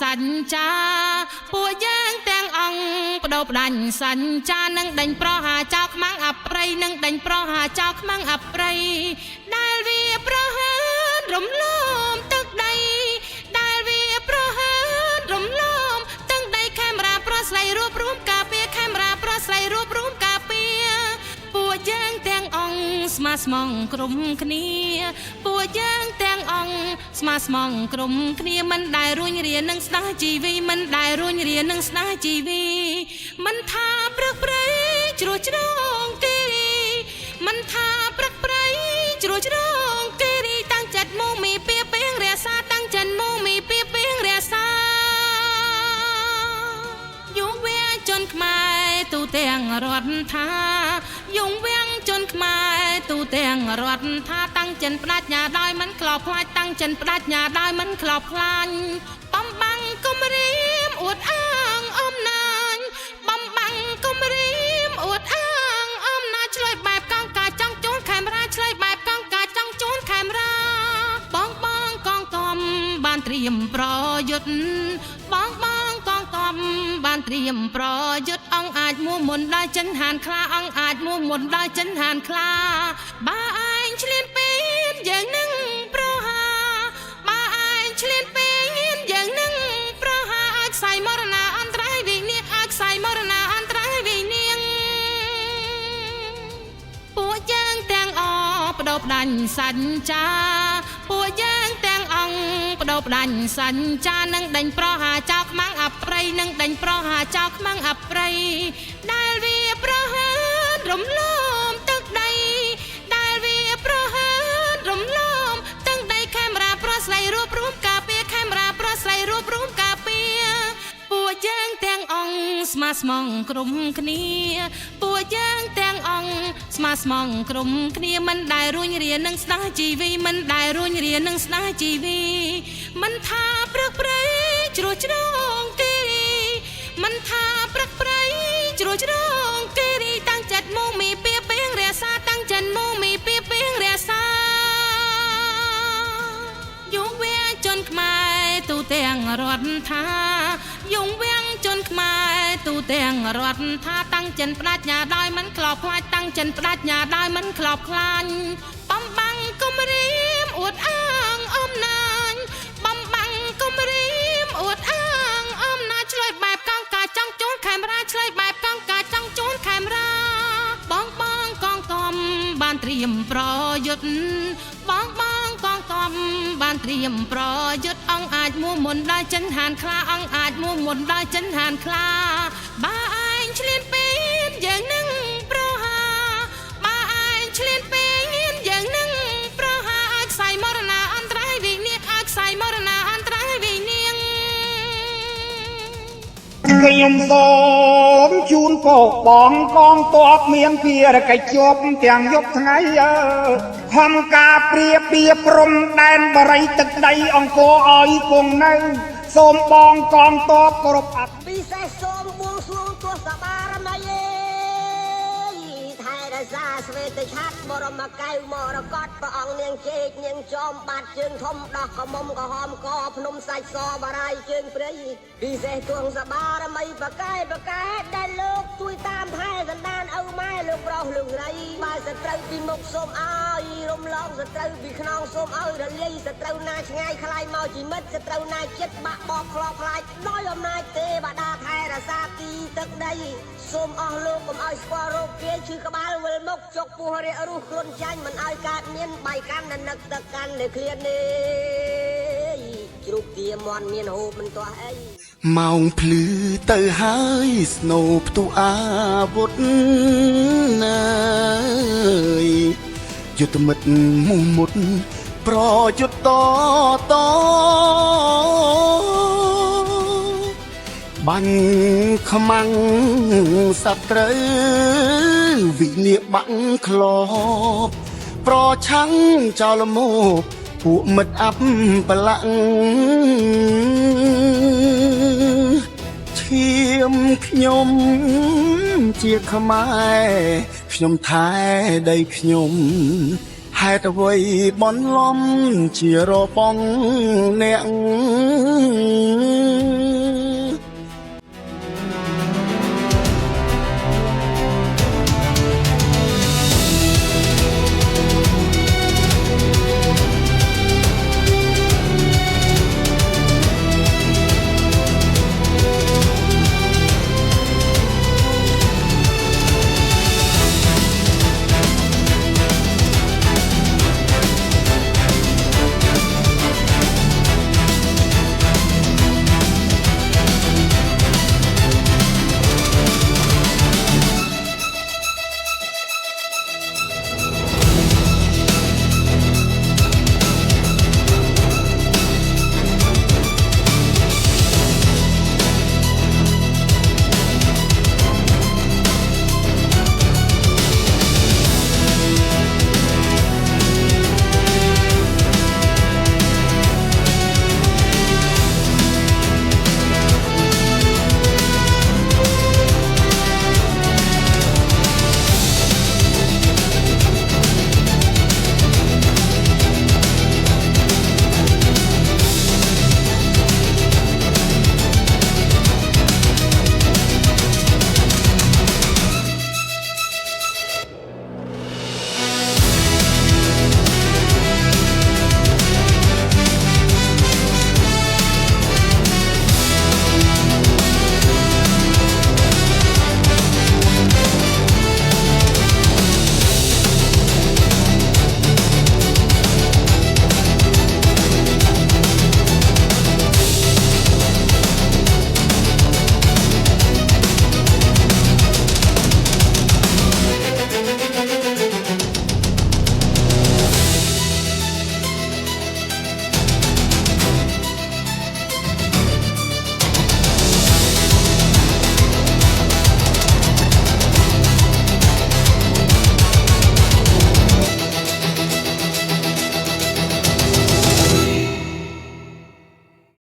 សញ្ចាពួកយើងទាំងអង្គបដូរផ្ដាច់សញ្ចានឹងដេញប្រហាចោលខ្មាំងអប្រិយនឹងដេញប្រហាចោលខ្មាំងអប្រិយដែលវាប្រហើនរំលំទឹកដីដែលវាប្រហើនរំលំទឹកដីខេមរាប្រស្រីរួបរวมការពារខេមរាប្រស្រីរួបរวมការពារពួកយើងទាំងអង្គស្មាស្មងក្រុមគ្នាពួកយើងទាំងអង្គស្មាស្មងក្រុមគ្នាមិនដែលរួញរានឹងស្ដាស់ជីវីមិនដែលរួញរានឹងស្ដាស់ជីវីមិនថាព្រឹកព្រៃជ្រោះជ្រងគិរីមិនថាព្រឹកព្រៃជ្រោះជ្រងគិរីតាំងចិត្តមកមីពីពេងរសាតាំងចិត្តមកមីពីពេងរសាយុវជនខ្មែរទូទាំងរដ្ឋថាយងវាំងជនខ្មែរទូទាំងរដ្ឋថាតាំងចិនបដិញ្ញាដោយមិនខ្លោចខ្លាចតាំងចិនបដិញ្ញាដោយមិនខ្លោចខ្លាចបំបាំងគំរាមអួតអាងអំណាចបំបាំងគំរាមអួតអាងអំណាចឆ្លើយបែបកងការចង់ជូនខេមរាឆ្លើយបែបកងការចង់ជូនខេមរាបងកងទ័ពបានត្រៀមប្រយុទ្ធបងកងទ័ពបានត្រៀមប្រយុទ្ធអង្គអាចមួមុនដល់ចិនហានខ្លាអង្គអាចមួមុនដល់ចិនហានខ្លាបើឯងឆ្លៀនពេនយើងនឹងប្រហាបើឯងឆ្លៀនពេនយើងនឹងប្រហាឲ្យខ្សែមរណាអន្តរាយវិនាសឲ្យខ្សែមរណាអន្តរាយវិនាសពួកយើងទាំងបដូរផ្ដាច់សញ្ចាពួកយើងទាំងអង្គបដូរផ្ដាច់សញ្ចានឹងដេញប្រហាចោលខ្មាំងអប្រិយនឹងដេញប្រហាចោលខ្មាំងអប្រិយដែលវាប្រហើនរំលំទឹកដីដែលវាប្រហើនរំលំទឹកដីខេមរាប្រស្រីរួបរวมការពារខេមរាប្រស្រីរួបរวมការពារពួកយើងទាំងអង្គស្មាស្មងក្រុមគ្នាពួកយើងទាំងអង្គស្មាស្មងក្រុមគ្នាមិនដែលរួញរានឹងស្ដាស់ជីវីមិនដែលរួញរានឹងស្ដាស់ជីវីមិនថាព្រឹកព្រៃជ្រោះជ្រងគិរីមិនថាព្រឹកព្រៃជ្រោះជ្រងគិរីតាំងចិត្តមកមីពីពេងរសាតាំងចិត្តមកមីពីពេងរសាយុវជនខ្មែរទូទាំងរដ្ឋថាយងវាំងជនខ្មែរទូទាំងរដ្ឋថាតាំងចិនបដិញ្ញាដោយមិនខ្លោចខ្លាចតាំងចិនបដិញ្ញាដោយមិនខ្លោចខ្លាចបំបាំងគំរាមអួតអាងអំណាចបំបាំងគំរាមអួតអាងអំណាចឆ្លើយបែបកងការចង់ជូនខេមរាឆ្លើយបែបកងការចង់ជូនខេមរាបងកងទ័ពបានត្រៀមប្រយុទ្ធបងកងទ័ពបានត្រៀមប្រយុទ្ធអង្គអាចមួមុនដល់ចិនហានខ្លាអង្គអាចមួមុនដល់ចិនហានខ្លាបើឯងឆ្លៀនពេនយើងនឹងប្រហាបើឯងឆ្លៀនពេនយើងនឹងប្រហាឲ្យខ្សែមរណាអន្តរាយវិនាសឲ្យខ្សែមរណាអន្តរាយវិនាសខ្ញុំសូមជូនពរបងកងទ័ពមានភារកិច្ចជាប់ទាំងយប់ថ្ងៃហំការព្រាបៀព្រំដែនបរិយទឹកដីអង្គរឲ្យគង់នៅសូមបងកងទ័ពគោរពអភិពិសេសសូមបួងសួងទស្សបារមីថែរក្សាស្វេតឆ័ត្របរមកែវមរកតព្រះអង្គនាងជេកនាងចោមបាត់ជើងធំដោះកមុំក្រហមកភ្នំសាច់សបារាយជើងព្រៃពិសេសទួងសបារមីបកែដែលលោកជួយតាមថែសន្តានឪម៉ែលោកប្រុសលោកស្រីបើសត្រូវពីមុខសូមឲ្យរំលងសត្រូវពីខ្នងសូមឲ្យរលាយសត្រូវណាឆ្ងាយខ្លាយមកជាមិត្តសត្រូវណាចិត្តបាក់បោកខ្លោបខ្លាចដោយអំណាចទេវតាថែរក្សាទីទឹកដីសូមអស់លោកកុំឲ្យស្គាល់រោគគេឈឺក្បាលវិលមុខចុកពោះរាករុះខ្លួនចាញ់មិនឲ្យកើតមានបាយកាន់នៅនឹកទឹកកាន់នៅឃ្លាននេះជ្រូកទាមន់មានហូបមិនទាស់អីម៉ោងភ្លឺទៅហើយស្នូផ្ទុះអាវុធណាយយុទ្ធមិត្តមុះមុតប្រយុទ្ធតបាញ់ខ្មាំងសត្រូវវិនាសបាក់ក្របប្រឆាំងចោលមកពួកមិត្តអបបលាក់ឈាមខ្ញុំជាខ្មែរខ្ញុំថែដីខ្ញុំហេតុអ្វីបនលំជារបងអ្នក